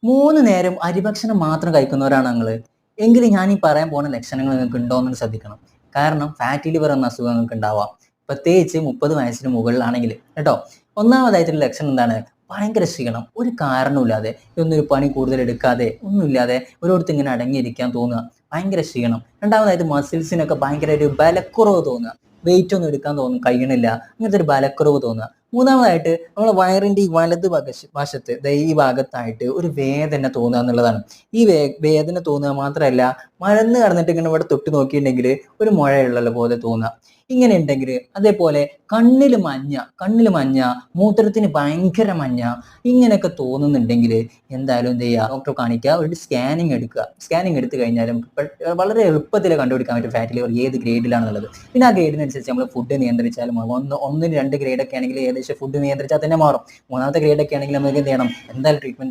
3 നേരം അരിഭക്ഷണം മാത്രം കഴിക്കുന്നവരാണ് നിങ്ങള്. എങ്കിൽ ഞാൻ ഈ പറയാൻ പോകുന്ന ലക്ഷണങ്ങൾ നിങ്ങൾക്ക് ഉണ്ടോന്ന് ശ്രദ്ധിക്കണം. കാരണം ഫാറ്റി ലിവർ എന്ന അസുഖം നിങ്ങൾക്ക് ഉണ്ടാവാം. പ്രത്യേകിച്ച് 30 വയസ്സിന് മുകളിലാണെങ്കിൽ കേട്ടോ. ഒന്നാമതായിട്ടുള്ള ലക്ഷണം എന്താണ്? ഭയങ്കര ക്ഷീണം. ഒരു കാരണവുമില്ലാതെ ഒന്നൊരു പണി കൂടുതൽ എടുക്കാതെ ഒന്നുമില്ലാതെ ഒരിടത്ത് ഇങ്ങനെ അടങ്ങിയിരിക്കാൻ തോന്നുക. ഭയങ്കര ക്ഷീണം. രണ്ടാമതായിട്ട് മസിൽസിനൊക്കെ ഭയങ്കര ഒരു ബലക്കുറവ് തോന്നുക. വെയിറ്റ് ഒന്നും എടുക്കാൻ കഴിയണില്ല. അങ്ങനത്തെ ഒരു ബലക്കുറവ് തോന്നുക. മൂന്നാമതായിട്ട് നമ്മുടെ വയറിന്റെ ഈ വലത് വശത്ത് ഈ ഭാഗത്തായിട്ട് ഒരു വേദന തോന്നുക എന്നുള്ളതാണ്. ഈ വേദന തോന്നുക മാത്രമല്ല, മലന്ന് കിടന്നിട്ട് ഇങ്ങനെ ഇവിടെ തൊട്ട് നോക്കിയിട്ടുണ്ടെങ്കിൽ ഒരു മുഴയുള്ള പോലെ തോന്നുക. ഇങ്ങനെ ഉണ്ടെങ്കിൽ അതേപോലെ കണ്ണില് മഞ്ഞ, മൂത്രത്തിന് ഭയങ്കര മഞ്ഞ, ഇങ്ങനെയൊക്കെ തോന്നുന്നുണ്ടെങ്കിൽ എന്തായാലും എന്ത് ചെയ്യുക, ഡോക്ടറെ കാണിക്കുക, ഒരു സ്കാനിങ് എടുക്കുക. സ്കാനിങ് എടുത്തു കഴിഞ്ഞാലും വളരെ എളുപ്പത്തിൽ കണ്ടുപിടിക്കാൻ പറ്റും ഫാറ്റി ലിവർ ഏത് ഗ്രേഡിലാണെന്നുള്ളത്. പിന്നെ ആ ഗ്രേഡിനനുസരിച്ച് നമ്മൾ ഫുഡ് നിയന്ത്രിച്ചാലും ഒന്നിന് 2 ഗ്രേഡൊക്കെ ആണെങ്കിൽ ഏകദേശം ഫുഡ് നിയന്ത്രിച്ചാൽ തന്നെ മാറും. മൂന്നാമത്തെ ഗ്രേഡൊക്കെ ആണെങ്കിൽ നമുക്ക് എന്ത് ചെയ്യണം, എന്തായാലും ട്രീറ്റ്മെന്റ്